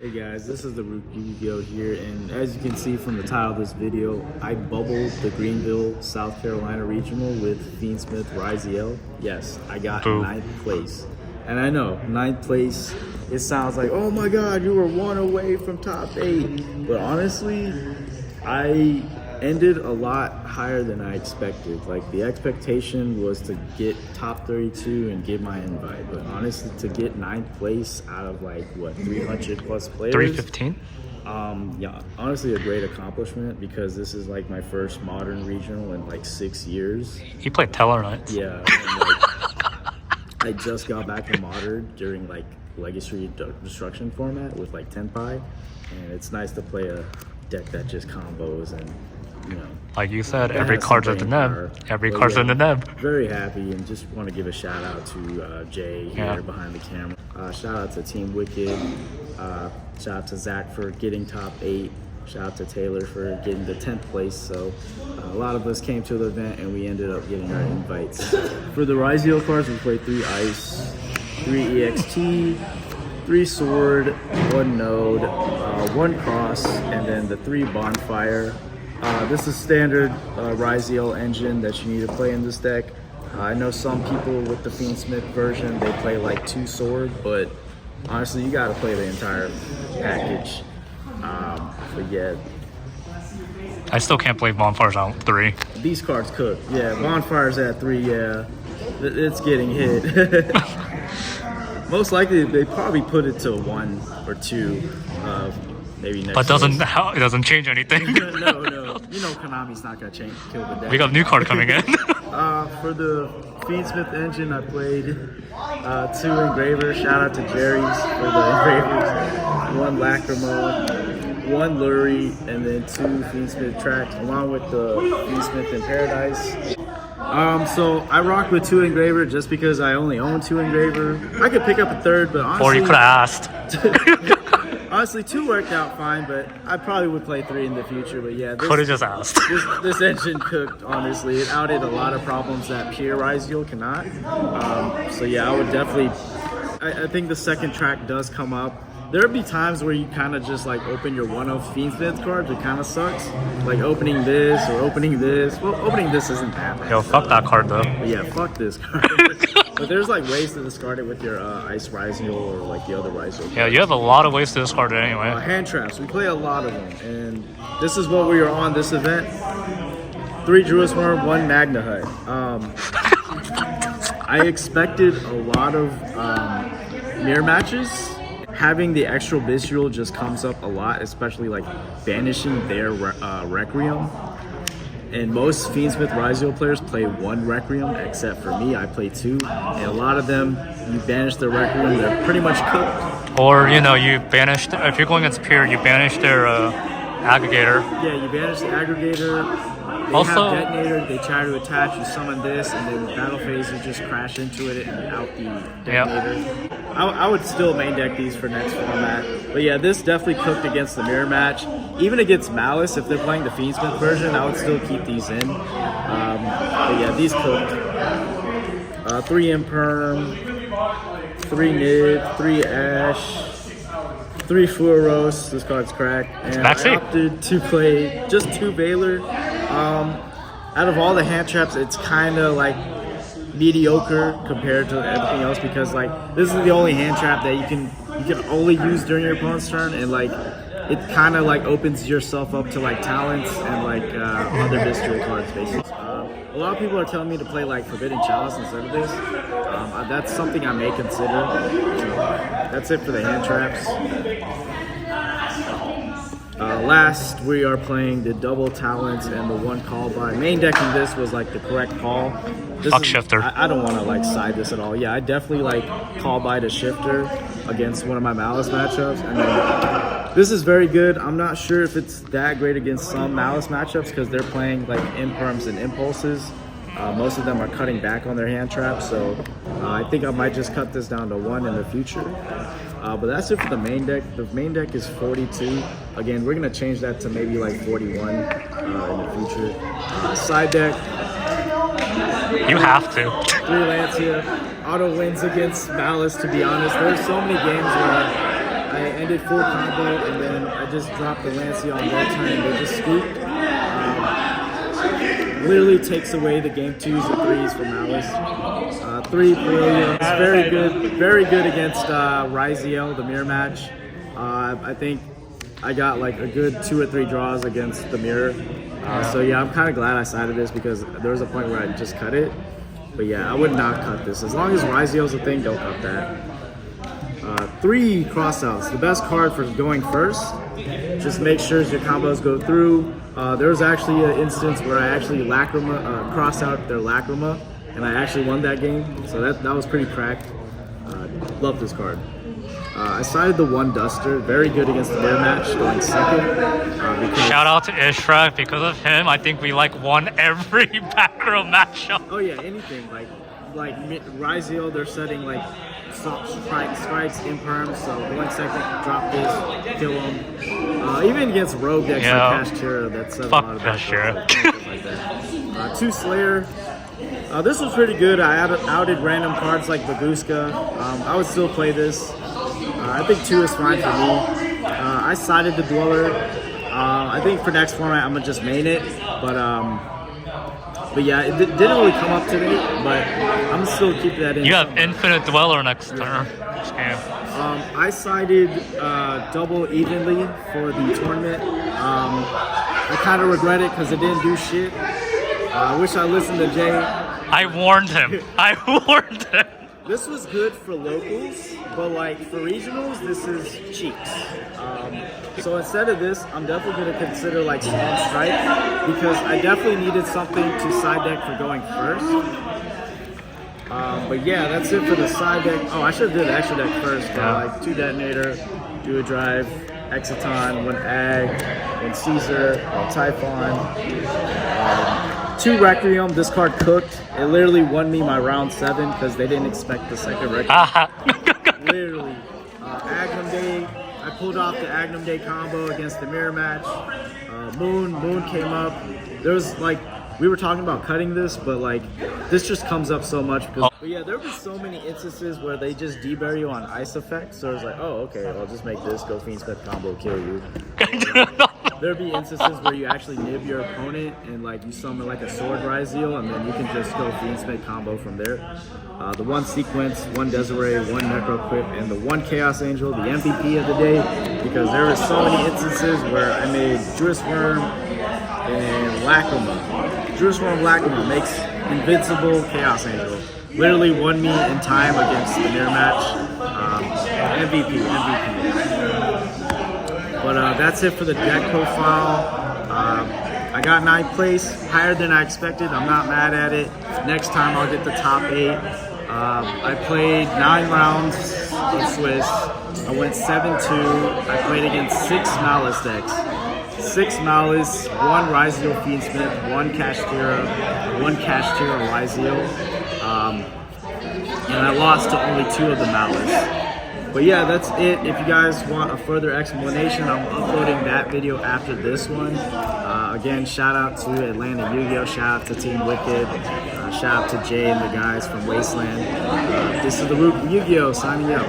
Hey guys, this is TheRookYGO here, and as you can see from the title of this video, I bubbled the Greenville, South Carolina Regional with Fiendsmith Ryzeal. Yes, I got 9th place. And I know, 9th place, it sounds like, oh my god, you were 1 away from top 8. But honestly, I ended a lot higher than I expected. Like, the expectation was to get top 32 and get my invite, but honestly, to get 9th place out of like what, 300 plus players, 315. Yeah, honestly a great accomplishment because this is like my first modern regional in like 6 years. You played Teller Knights. Yeah, and like, I just got back to modern during like Legacy Destruction format with like Tenpai, and it's nice to play a deck that just combos and, you know, like you said, every card's in the neb. Every card's in the neb. Very happy, and just want to give a shout out to Jay here behind the camera. Shout out to Team Wicked. Shout out to Zach for getting top 8. Shout out to Taylor for getting the 10th place. So a lot of us came to the event and we ended up getting our invites. For the Ryzeal cards, we played 3 Ice, 3 EXT, 3 Sword, 1 Node, 1 Cross, and then the 3 Bonfire. This is standard Ryzeal engine that you need to play in this deck. I know some people with the Fiendsmith version, they play like 2 Sword, but honestly, you gotta play the entire package. But yeah. I still can't believe Bonfire's out 3. These cards cook. Yeah, Bonfire's at 3, yeah. It's getting hit. Most likely, they probably put it to 1 or 2. Maybe next. But it doesn't change anything. No. You know Konami's not gonna kill the deck. We got a new card coming in. For the Fiendsmith engine, I played 2 engravers. Shout out to Jerry's for the engravers. 1 Lacrima, 1 Lurie, and then 2 Fiendsmith tracks, along with the Fiendsmith in Paradise. So I rock with 2 engraver just because I only own 2 engraver. I could pick up a 3rd, but honestly, Or you could have asked. Honestly, 2 worked out fine, but I probably would play 3 in the future. But yeah, Could have just asked. this engine cooked, honestly. It outed a lot of problems that pure Ryzeal cannot. So yeah, I would definitely, I think the 2nd track does come up. There'll be times where you kind of just like open your one-of Fiendsmith cards. It kind of sucks. Like opening this or opening this. Well, opening this isn't that bad. Yo, fuck that card though. But yeah, fuck this card. But there's like ways to discard it with your Ice Ryzeal or like the other Ryzeal. Yeah, you have a lot of ways to discard it anyway. Hand traps, we play a lot of them, and this is what we are on this event. 3 Druid's Worm, 1 Magna Hut. I expected a lot of mirror matches. Having the extra Visceral just comes up a lot, especially like banishing their Requiem. And most Fiendsmith Ryzeal players play 1 Requiem, except for me, I play 2. And a lot of them, you banish their Requiem, they're pretty much cooked. Or, you know, you banish, if you're going against Peer, you banish their Aggregator. Yeah, you banish the Aggregator. They Also, have Detonator, they try to attach, you summon this, and then battle phase, you just crash into it and out the Detonator. Yep. I would still main deck these for next format. But yeah, this definitely cooked against the mirror match. Even against Malice, if they're playing the Fiendsmith version, I would still keep these in. But yeah, these cooked. 3 Imperm, 3 Nid, 3 Ash, 3 Furos, this card's cracked. And I opted to play just 2 Valor. Out of all the hand traps, it's kind of like mediocre compared to everything else because like this is the only hand trap that you can only use during your opponent's turn, and like it kind of like opens yourself up to like talents and like other Visceral cards basically. A lot of people are telling me to play like Forbidden Chalice instead of this. That's something I may consider. So, that's it for the hand traps. Last, we are playing the double talents and the 1 call by. Main decking this was like the correct call. Fuck Shifter. I don't want to like side this at all. Yeah, I definitely like call by the Shifter against one of my Malice matchups. I mean, this is very good. I'm not sure if it's that great against some Malice matchups because they're playing like Imperms and Impulses. Most of them are cutting back on their hand traps, so I think I might just cut this down to 1 in the future. But that's it for the main deck. The main deck is 42. Again, we're going to change that to maybe like 41 in the future. Side deck. You have to. 3 Lancia. Auto wins against Malice, to be honest. There's so many games where I I ended full combo, and then I just dropped the Lancey on their turn. They just scooped. Literally takes away the game 2s and 3s from Malice. 3 Brilliant. It's very good against Ryzeal, the mirror match. I think I got like a good 2 or 3 draws against the mirror. So yeah, I'm kind of glad I sided this because there was a point where I just cut it. But yeah, I would not cut this. As long as Ryzeal's a thing, don't cut that. 3 crossouts, the best card for going first. Just make sure your combos go through. There was actually an instance where I actually crossed out their Lacrima, and I actually won that game. So that was pretty cracked. Love this card. I sided the 1 Duster, very good against the mirror match, going second. Shout out to Ishrak, because of him, I think we like won every back row matchup. Oh yeah, anything like Ryzeal, they're setting like strikes, imperms, so 1 second, drop this, kill them. Even against rogue decks like Kashtira, that's a lot of Kashtira. Like that. 2 Slayer. This was pretty good. I outed random cards like Baguska. I would still play this. I think 2 is fine for me. I sided the Dweller. I think for next format I'm gonna just main it, but yeah, it didn't really come up today, but I'm still keep that in. You have Infinite Dweller next turn. I sided double evenly for the tournament. I kind of regret it because it didn't do shit. I wish I listened to Jay. I warned him. I warned him. This was good for locals, but like for regionals, this is cheeks. So instead of this, I'm definitely going to consider like Storm Strike because I definitely needed something to side deck for going first. But yeah, that's it for the side deck. Oh, I should have did the extra deck first. Like 2 Detonator, do a drive, Exiton, 1 Ag, 1 Caesar, 1 Typhon. 2 Requiem, this card cooked. It literally won me my round 7 because they didn't expect the second Requiem. Literally. Agnum Day, I pulled off the Agnum Day combo against the mirror match. Moon came up. There was like, we were talking about cutting this, but like, this just comes up so much. But yeah, there were so many instances where they just debury you on ice effects. So it's like, oh, okay, I'll just make this, go Fiendsmith combo, kill you. There'd be instances where you actually nib your opponent and like you summon like a sword Ryzeal and then you can just go Fiendsmith combo from there. The 1 Sequence, 1 Desiree, 1 Necroquip, and the 1 Chaos Angel, the MVP of the day, because there were so many instances where I made Druis Worm and Lacrima. Druis Worm Lacrima makes invincible Chaos Angel. Literally won me in time against the mirror match. MVP. But that's it for the deck profile. I got 9th place, higher than I expected. I'm not mad at it. Next time I'll get the top 8. I played 9 rounds of Swiss. I went 7-2. I played against 6 Malice decks. 6 Malice, 1 Ryzeal Fiendsmith, 1 Kashtira, 1 Kashtira Ryzeal. And I lost to only 2 of the Malice. But yeah, that's it. If you guys want a further explanation, I'm uploading that video after this one. Again, shout out to Atlanta Yu-Gi-Oh! Shout out to Team Wicked. Shout out to Jay and the guys from Wasteland. This is TheRookYGO signing out.